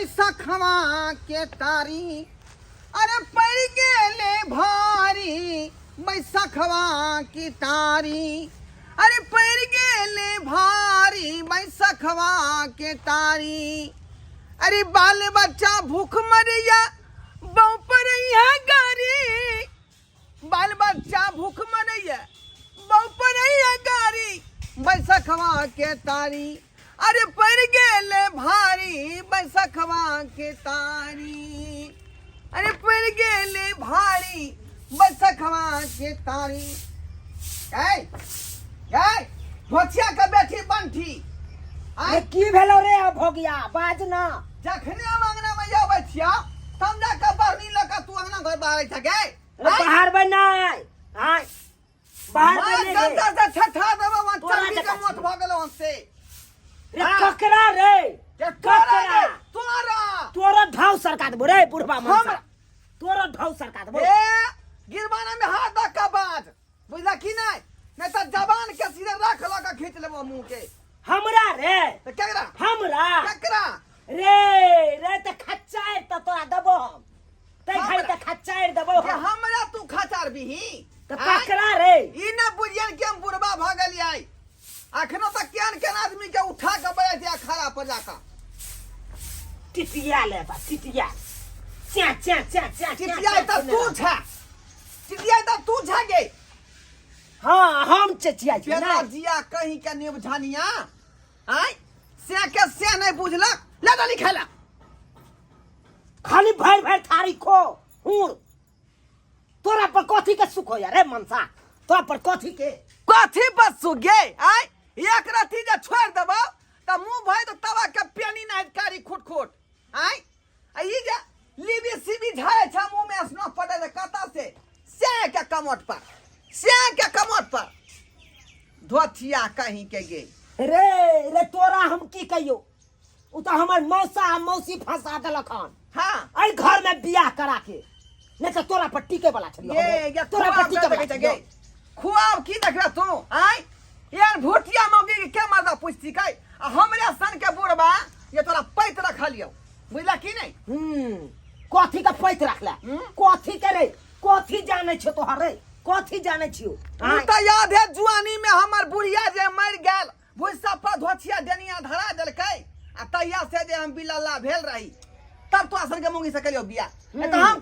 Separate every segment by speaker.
Speaker 1: बैसखवा के तारी अरे पड़ गेले भारी बैसखवा की तारी अरे पड़ गेले भारी बैसखवा के तारी अरे बाल बच्चा भूख मरिया बहु पर गारी बाल बच्चा भूख मरिया बहु पर गारी बैसखवा के तारी अरे पड़ गेले भारी बैसखवा के तारी अरे पड़ गेले भारी बैसखवा के तारी भोथिया के बेटी बंठी
Speaker 2: अरे की भेलो रे भोगिया बाज ना
Speaker 1: जखने मांगना में जाओ बचिया तम जा के बरनी लका तू अंगना घर बाहर छगे
Speaker 2: बाहर बनाय हां बाहर बने
Speaker 1: गंदा से छठा देबो वन चंदी के मोट भ गेलो हमसे
Speaker 2: रे ककरा रे
Speaker 1: ककरा
Speaker 2: तोरा ढाव सरका देबो रे बुढ़वा मनसा तोरा ढाव सरका देबो
Speaker 1: ए गिरबाना में हाथ दका बाज बुझला की नहीं नहीं तो जबान के सीधे रख लगा खींच लेबो मुंह के
Speaker 2: हमरा रे
Speaker 1: तो केकरा
Speaker 2: हमरा
Speaker 1: केकरा
Speaker 2: रे त खच्चार त तोरा देबो हम तै घड़ी त खच्चार देबो
Speaker 1: के हमरा तू खचार बिही
Speaker 2: त ककरा रे
Speaker 1: ई न बुझियन के हम बुढ़वा भ गेलियै अखनो तक केन आदमी के उठा के बैठ दिया खड़ा पर जाका
Speaker 2: टिटिया ले बा टिटिया च्या
Speaker 1: चिटिया त तू छा चिटिया त तू छा गे
Speaker 2: हां हम चचिया छी
Speaker 1: पेला
Speaker 2: ना
Speaker 1: जिया कहीं के नेब झानिया आय से के से नहीं बुझला ले डाली खेला
Speaker 2: खाली भर भर थारी खो हुर तोरा पर कथी के सुख हो या रे मनसा तोरा पर कथी
Speaker 1: पर सुगे आय एक रती जे छोड़ देबो त मुंह भई त तवा के पेनी ना कारी खुट आय ई जे लीबी सीबी झाए छ मुंह में स्नो पड़े ले कता से के कमोट पर धोथिया कहीं के गे
Speaker 2: रे तोरा हम की कहियो उ त हमर मौसा मौसी फंसा देलक हन
Speaker 1: हां
Speaker 2: आई घर में बियाह करा के नहीं तो तोरा पर टिके वाला छलियो
Speaker 1: ये
Speaker 2: तोरा पर टिके वाला
Speaker 1: गे खुआब की देखला तू आय यार भोटिया मौगी के क्या मर्दा पूछती कै हमरे सन के बुढ़बा ये तोरा पैत रखलियो बुझला की नहीं
Speaker 2: कथी का पैत रखला कथी के रे कथी जाने छ तोहर रे कथी जाने छियो
Speaker 1: तू त याद है जुआनी में हमर बुढ़िया जे मर गेल भुइसा पर धोथिया देनिया धरा देलकै आ तैया से जे हम बिलल्ला भेल रही तब तो असन के मौगी से कलियो बिया तो हम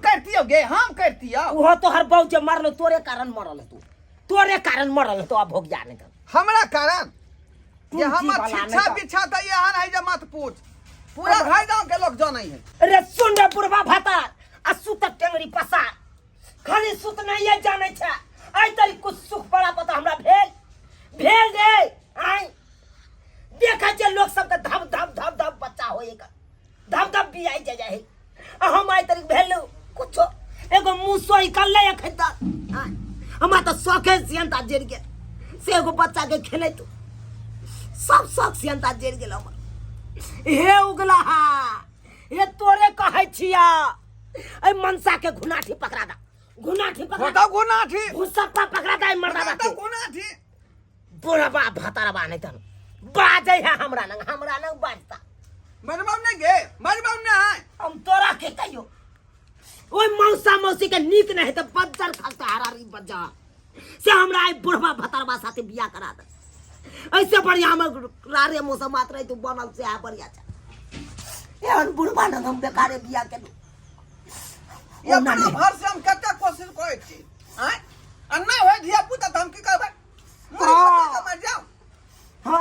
Speaker 1: करतियो
Speaker 2: ओहो तोहर बहु जे मरलो तोरे कारण मरल तो अब भोग जाने का
Speaker 1: हमरा कारण ये हमर शिक्षा बिछा त यहां है जे मत पूछ पूरा भाई गांव के लोग जानै है
Speaker 2: रे सुन रे बुढ़वा भाता आ सुत टेंगरी पसार खाली सुत नहीं है जाने छ आई तरी कुछ सुख बड़ा पता हमरा भेल रे आई देखा जे लोग सब के धब बच्चा होएगा धब बियाई जाए आ हम आई तरी भेलु कुछ एगो मुसो निकलले खैता हम त शौके सियंता जड़ के से एगो बच्चा के खेले तू सब शौक सियंता जड़ गेल हम हे उगला ये तोरे कहै छिया ए मनसा के घुनाठी पकड़ा दा घुनाठी घुसप्पा पकड़ा दा मरदा दा
Speaker 1: घुनाठी
Speaker 2: बुढ़वा भतरवा नहीं तन बाजे है हमरा नंग बाजता
Speaker 1: मरबाम ने
Speaker 2: हम तोरा के कहियो ओए मौसा मौसी के नीक नहीं त बज्जर खस्ता हरारी बज्जा से हमरा आई बुढ़वा भतरवा साथे बियाह करा दे ऐसे बढ़िया हम रारे मौसा मात्र तू बनल से आ बढ़िया छ एहन बुढ़वा न हम बेकारे बियाह के
Speaker 1: ये अपना भर से हम कते कोशिश करै छी आय अन्ना होय धिया पुता त हम की करबै मर जाओ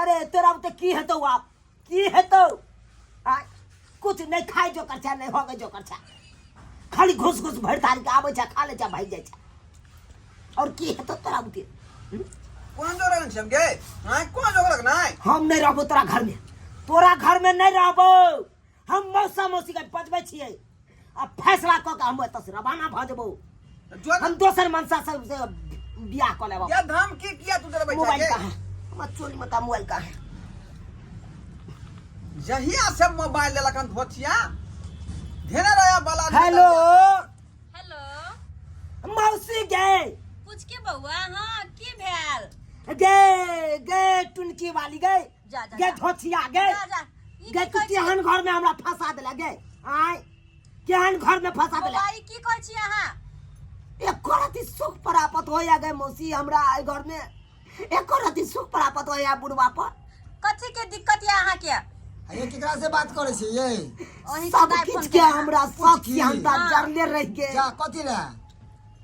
Speaker 2: अरे तोरा त की हेतौ आप की हेतौ आ कुछ नहीं खाए जो कर छा नहीं होगे जो कर छा खाली घुस भर तार के आवे छा खा ले छा भाई जाय छा और की हेतौ तोरा बुते
Speaker 1: कौन जो रहन छम गे हां कौन जो लग नहीं
Speaker 2: हम नहीं रहबो तोरा घर में नहीं रहबो हम मौसा मौसी के बजबै छियै अब फैसला क के हम एत से रवाना भ जेबो हम दोसर मनसा सब से बियाह क लेबो
Speaker 1: ये धाम की किया तू तेरे बैठा
Speaker 2: मोबाइल का है मत चोरी मत मोबाइल का है
Speaker 1: जहिया से मोबाइल लेलकन धोतिया धेने रहा बाला
Speaker 2: हेलो
Speaker 3: हेलो
Speaker 2: मौसी गे
Speaker 3: पूछ के बउआ हां की भेल
Speaker 2: गे टुनकी वाली गे
Speaker 3: जा, जा,
Speaker 2: गे
Speaker 3: जा।
Speaker 2: धोतिया गे
Speaker 3: जा, जा। ई
Speaker 2: गे
Speaker 3: की
Speaker 2: तू
Speaker 3: कहै
Speaker 2: केहन घर में हमरा फंसा देला गे आय केहन घर में फंसा देले
Speaker 3: बौआ ई की कहै छी अहाँ
Speaker 2: एको राति सुख प्राप्त हो या गए मौसी हमरा आई घर में एको राति सुख प्राप्त हो या बुढ़वा पर
Speaker 3: कथी के दिक्कत या अहाँ के
Speaker 4: ये केकरा से बात करे छी ये
Speaker 3: ओही
Speaker 2: सब
Speaker 3: दाई
Speaker 2: किछ
Speaker 3: फोन
Speaker 2: के
Speaker 3: केला।
Speaker 2: हमरा सब सियांता जरले रह के
Speaker 4: क्या कथी रे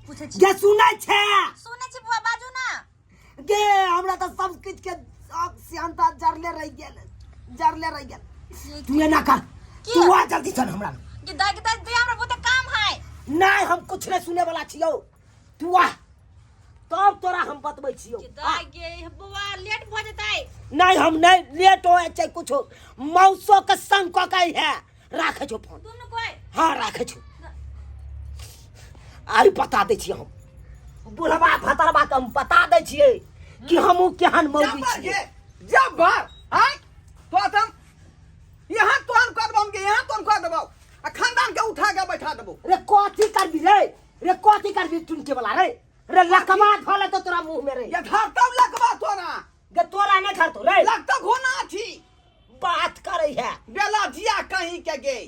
Speaker 3: पूछै छी
Speaker 2: जे सुनै छै
Speaker 3: सुनै छी बुआ बाजू ना
Speaker 2: गे हमरा त सब किछ के सब सियांता जरले रह गेल तू एना कर
Speaker 3: की?
Speaker 2: तू आ जल्दी चल हमरा
Speaker 3: कि दाई के दाई हमरा बहुत काम है
Speaker 2: नहीं हम कुछ नहीं सुने वाला छियो तू आ तब तोरा हम बतबै छियो
Speaker 3: कि दाई गे बुआ लेट भ जेतै
Speaker 2: नहीं हम नहीं लेट हो छै कुछ मौसो के संग क के है राखे छो फोन
Speaker 3: दुनु कोइ
Speaker 2: हां राखे छो आई बता दे छी हम बुढ़वा भतरवा के हम बता दे छियै कि हमहू केहन मौजी छियै
Speaker 1: जब भर आय तो हम यहाँ तोहन कर दबो के यहाँ तोहन कर दबो आ खानदान के उठा के बैठा देबो
Speaker 2: रे कथी करबी रे कथी करबी टुनके वाला रे लकवा धोले तो तोरा मुंह में रे
Speaker 1: ये धरतब लगबा तोरा
Speaker 2: गे तोरा नहीं धरतो रे
Speaker 1: लगता घोना थी
Speaker 2: बात करे है
Speaker 1: बेला जिया कहीं के गई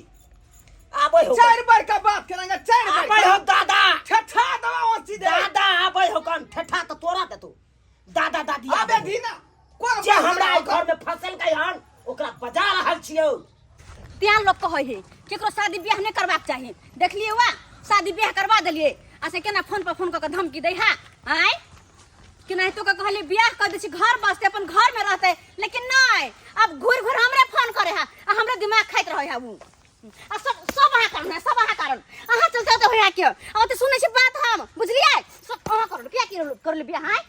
Speaker 2: आबै हो
Speaker 1: 4 बार का बात करेंगे 4 बार
Speaker 2: आबै हो दादा
Speaker 1: ठठा दबा वो सीधे
Speaker 2: दादा आबै हो कौन ठठा तो तोरा दे तू दादा दादी
Speaker 1: अबे दीना कोन
Speaker 2: जे हमरा आई घर में फसल गई हन ओकरा बजा रहल छियो
Speaker 3: त्यान लोग कहै है केकरो शादी ब्याह नहीं करबाक चाहिए देखलिए वा शादी ब्याह करवा देलिए आ से केना फोन पर फोन क के धमकी दै है आय कि नहीं तो कहले ब्याह कर दै छी घर बसते अपन घर में रहते लेकिन नहीं अब घुर घुर हमरे फोन करे है आ हमरे दिमाग खाइत रहे है उ आ सब अहाँ कारण है सब अहाँ कारण अहाँ चलते तो होया के आ तो सुनै छी बात हम बुझलिए सब अहाँ करल क्या कर ले ब्याह है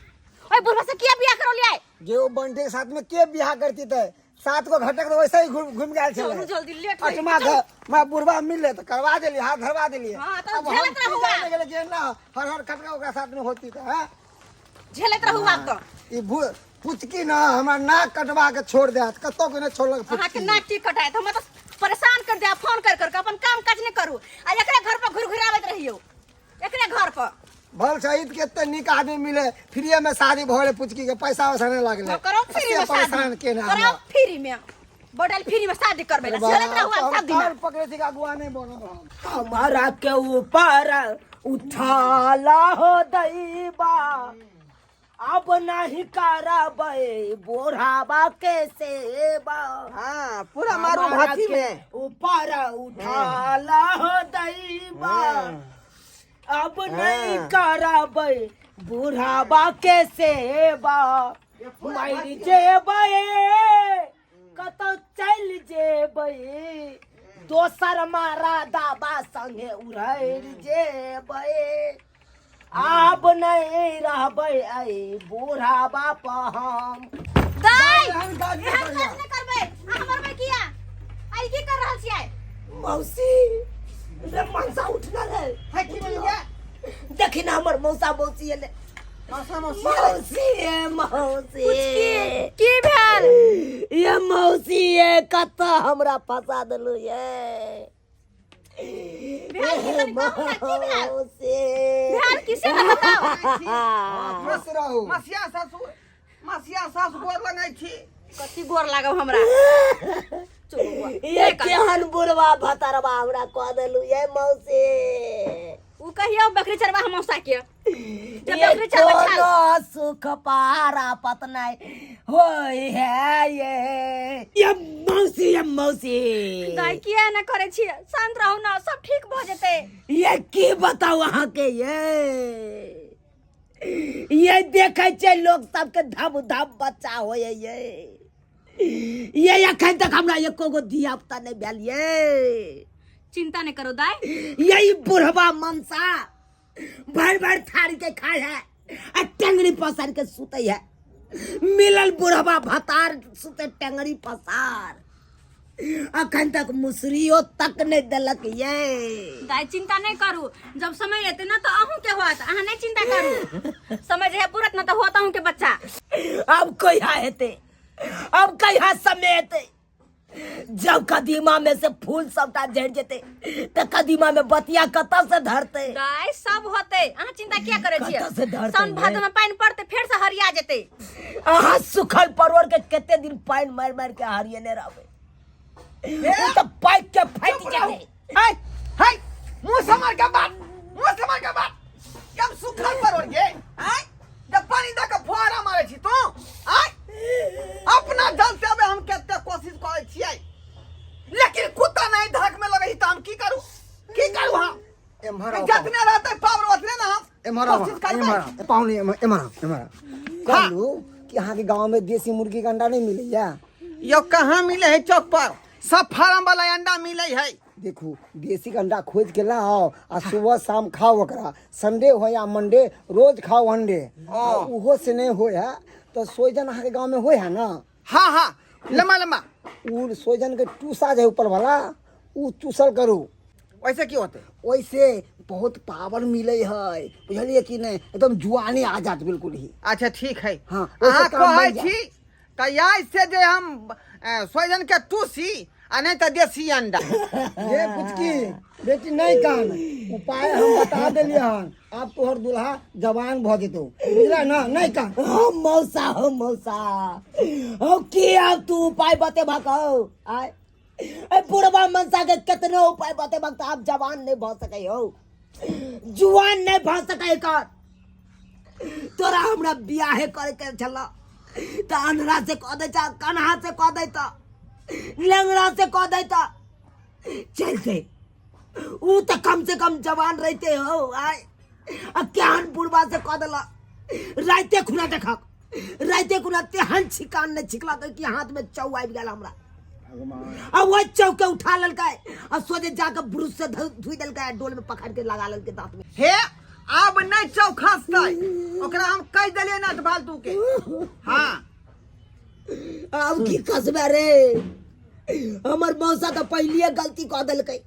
Speaker 3: ओए बुढ़वा से किया ब्याह करल है
Speaker 4: जे वो बंटे के साथ में के बियाह करती थे 7 को घटक तो वैसे ही घूम गया
Speaker 3: जल्दी
Speaker 4: छले
Speaker 3: जल्दी लेट होई।
Speaker 4: अठमा घर मैं बुढ़वा मिले तो करवा देली हाथ धरवा देली
Speaker 3: हाँ, तो
Speaker 4: अब हम
Speaker 3: झेलत रहू
Speaker 4: जाने गेले के ना हर खटका ओकरा साथ में होती तो हां
Speaker 3: झेलत रहू आप तो
Speaker 4: ई पुचकी ना हमरा नाक कटवा के छोड़ दे कतो के न छोड़लक
Speaker 3: अहाँ के
Speaker 4: पुचकी
Speaker 3: नाक टिकट है तो हम तो परेशान कर दिया फोन कर कर के अपन काम काज नहीं करू आ एकरे घर पर घुर घुरावत रहियो एकरे घर पर
Speaker 4: भल शहीद के इतने निक आदमी मिले फ्री में शादी भले पुचकी के पैसा वैसा नहीं लगले
Speaker 3: तो करो फ्री में
Speaker 4: परेशान
Speaker 3: शादी
Speaker 4: के ना
Speaker 3: करो फ्री में बोतल फ्री में शादी करबे ला झेलत रहू आप सब दिन
Speaker 4: पकड़े थी अगुआ नहीं बोलो
Speaker 2: हमारा के ऊपर उठाला हो दैबा अब नहीं करबै बोढ़ावा के सेवा
Speaker 1: हां पूरा मारू भाती में
Speaker 2: ऊपर उठाला हो दैबा अब नहीं करबै बुढ़ावा के सेवा मर जेबै कतौ चल जेबै दोसर मारा दाबा संगे उड़ैर जेबै आब नहीं रहबै आई बुढ़ावा पर हम
Speaker 3: दाई एहन काज नहीं करबे आ हमर में किया आई की कर रहल छियै
Speaker 2: मौसी रे मनसा उठना रे
Speaker 1: है की बोल गया
Speaker 2: देखी ना हमर मौसा मौसी एले
Speaker 1: मौसा मौसी
Speaker 2: मौसी है मौसी
Speaker 3: की भेल
Speaker 2: ये मौसी है कत हमरा फंसा देलु ये
Speaker 3: भेल की तनी कहू ना की भेल
Speaker 2: मौसी
Speaker 3: भेल किसे न बताओ
Speaker 4: मस्त रहू
Speaker 1: मसिया सासु गोर लगै छी
Speaker 3: कथी गोर लागब हमरा चलो बुआ
Speaker 2: ये केहन बुढ़वा भतरवा हमरा कह देलु ये मौसी
Speaker 3: उ कहियो बकरी चरवा हम मौसा के जब
Speaker 2: ये
Speaker 3: बकरी चरवा छाल
Speaker 2: कोनो सुख पारा पतनाय होय है ये मौसी
Speaker 3: दाई किया न करे छी शांत रहू ना सब ठीक भ जेते
Speaker 2: ये की बताओ अहाँ के ये देखे छै लोग सबके धब धब बच्चा होय ये अखन तक हमरा एको गो धिया पुता नहीं भेल ये
Speaker 3: चिंता नहीं करो दाई
Speaker 2: यही बुढ़वा मनसा भर भर थारी के खाए है आ टेंगरी पसार के सुते है मिलल बुढ़वा भतार सुते टेंगरी पसार अखन तक मुसरियो तक नहीं दिलक ये
Speaker 3: दाई चिंता नहीं करू जब समय एते ना तो अहू के होत अहाँ नहीं चिंता करू समय जे है पूरत ना तो होत अहू के बच्चा
Speaker 2: अब कहिया हेते अब कहिया समय हेते जब कदीमा में से फूल सबटा झड़ जेते तो कदीमा में बतिया कत से धरते
Speaker 3: दाई सब होते अहाँ चिंता क्या करे छियै
Speaker 2: कतऽ से धरतै
Speaker 3: सन भादो में पानी पड़ते फिर से हरिया जेते
Speaker 2: अहाँ सुखल परवर के केते दिन पानी मार मार के हरियने रहबे तो पाइप के फाइट
Speaker 1: चुप रहू।
Speaker 2: जेते
Speaker 4: घर आओ,
Speaker 1: जितने रहते पावर उतने ना हम
Speaker 4: एमरा
Speaker 1: कोशिश करबै।
Speaker 4: एमरा पाहुनी एमरा कहलू कि अहाँ के गांव में देसी मुर्गी के अंडा नहीं मिलैया।
Speaker 1: यो कहाँ मिले है चौक पर, सब फार्म वाला अंडा मिले है।
Speaker 4: देखू देसी के अंडा खोज के लाओ आ सुबह शाम खाओ ओकरा, संडे हो या मंडे रोज खाओ अंडे। उहो से नहीं हो है तो सोजन अहाँ के गांव में हो है ना।
Speaker 1: हाँ हाँ लम्बा लम्बा
Speaker 4: उ सोजन के टूसा जाए ऊपर वाला, उ चूसल करू।
Speaker 1: वैसे क्यों होते?
Speaker 4: वैसे बहुत पावर मिले है, बुझलिए कि नहीं, एकदम जुआनी आ जात बिल्कुल ही।
Speaker 1: अच्छा ठीक है।
Speaker 4: हाँ,
Speaker 1: अहाँ
Speaker 4: वैसे काम
Speaker 1: कहै
Speaker 4: बन जात।
Speaker 1: छी त याद से जे हम सोजन के टूसी आ नहीं तो देसी अंडा।
Speaker 4: ये पुचकी बेटी नहीं कान उपाय हम बता देलिए हन, आप तोहर दुल्हा जवान भ जेतो, बुझला ना। नहीं कान
Speaker 2: हो मौसा हो की अब तू उपाय बते भको आय ए बुढ़वा मनसा के कितने उपाय बते भक्त आप जवान नहीं भ सके हो, जुआन नहीं भ सके कर। तोरा हमरा बियाह करे के छला त अनरा से कह दे चा, कन्हा से कह दे त, लंगड़ा से कह दे त चलते ऊ तो कम से कम जवान रहते हो आय। अब क्या बुढ़वा से कह देला राइते खुना देखा, राइते खुना तेहन छिकान ने छिकला कि हाथ में चौ आबि गेल हमरा। अब वो चौके उठा ललकै और सोचे जाकर ब्रुश से धुई देलकै, डोल में पकड़ के लगा ललकै दांत में।
Speaker 1: हे अब नहीं चौखसतै, ओकरा हम कह देलिए ना फालतू के। हाँ
Speaker 2: अब की कसबे रे, हमर मौसा तो पहलिए गलती कह देलकै।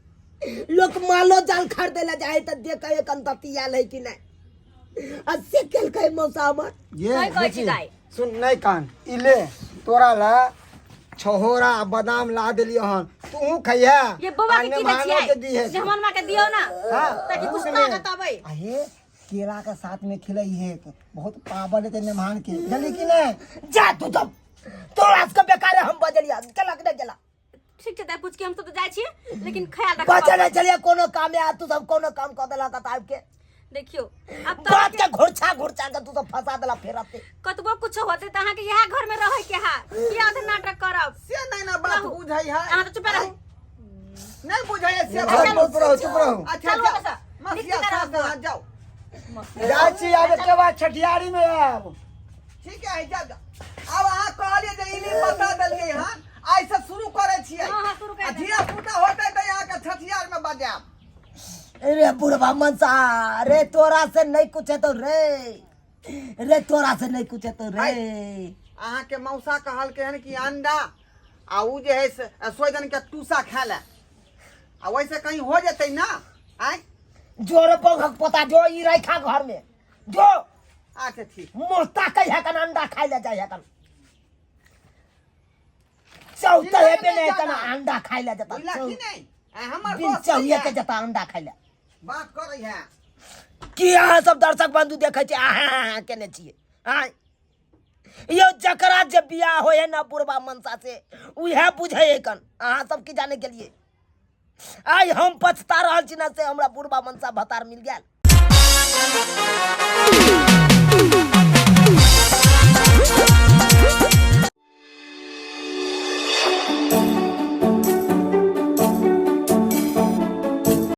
Speaker 2: लोग मालो जाल खरीदे ला जाए त देखे एक अंतती आल है कि नहीं, अस्से केलकै मौसा हमर।
Speaker 3: सही कहै छी गाय।
Speaker 4: सुन नहीं कान इले तोरा ला छहोरा बादाम ला देलिए हन, तू खइया।
Speaker 3: ये बबा के की
Speaker 4: के दी
Speaker 3: दछिए
Speaker 4: है
Speaker 3: जे हमन मा के दियो ना
Speaker 4: हाँ,
Speaker 3: ताकि कुछ
Speaker 4: सुन
Speaker 3: ना
Speaker 4: ले।
Speaker 3: बताबै।
Speaker 4: आहे केला के साथ में खिलाई है, बहुत पावर है मेहमान के, जल्दी कि नहीं।
Speaker 2: जा तू तब तोरा के बेकार हम बजलिया चला के चला
Speaker 3: ठीक छै त पूछ के हम तो जाय छी, लेकिन ख्याल रख।
Speaker 2: बचल चलिए कोनो काम में आ, तू सब कोनो काम कर देला कताब के
Speaker 3: देखियो अब तो
Speaker 2: बात के घुरछा के तू सब फंसा देला फेरते।
Speaker 3: कतबो कुछ होते त अहाँ के यह घर में रहे के हा, किया ओते नाटक करब।
Speaker 1: से नहीं ना बात
Speaker 3: रहू।
Speaker 1: बुझै है।
Speaker 3: अहाँ तो चुप रहू।
Speaker 1: नहीं बुझै है से
Speaker 3: अच्छा,
Speaker 1: बात।
Speaker 4: चुप रहो चुप रहो।
Speaker 1: अच्छा
Speaker 3: चलो
Speaker 1: जाओ।
Speaker 3: बसा,
Speaker 1: मसिया
Speaker 3: निकल
Speaker 1: साथ
Speaker 3: रहो।
Speaker 1: में जाओ।
Speaker 4: जाय छी आगे के बाद छठियारी में आब।
Speaker 1: ठीक है जा जा। अब अहाँ कहलिए जे इली बता देलिए हां, आइ से शुरू करे छियै।
Speaker 3: हाँ, हाँ, शुरू कर दे।
Speaker 1: धिया पुता होतै त यहाँ के छठियार में बजाब।
Speaker 2: अरे बुढ़वा मनसा रे तोरा से नहीं कुछ है तो रे तोरा से नहीं कुछ है तो रे।
Speaker 1: अहाँ के मौसा कहल के हन कि अंडा आ उ जे है सोजन के टूसा खा ले, आ वैसे कहीं हो जतै ना। आय
Speaker 2: जोर बघक पता जो ई रखा घर में जो
Speaker 1: अच्छा ठीक।
Speaker 2: मोहता कहिया कन अंडा खाई ले जाए कन चौथे है पे नहीं कन अंडा खाई ले जाता
Speaker 1: बुझला कि नहीं? हमर
Speaker 2: बिन
Speaker 1: दोस्त
Speaker 2: चौहिया
Speaker 1: है,
Speaker 2: के जता अंडा खाई ले
Speaker 1: बात करै है।
Speaker 2: कि अहाँ सब दर्शक बंधु देखे छी आहा केने छियै आय यो जकरा जे बियाह होय है ना बुढ़वा मनसा से उहे बुझे है कन अहाँ सब की जाने के लिए। आई हम पछता रहल छी ना से हमरा बुढ़वा मनसा भतार मिल गेल।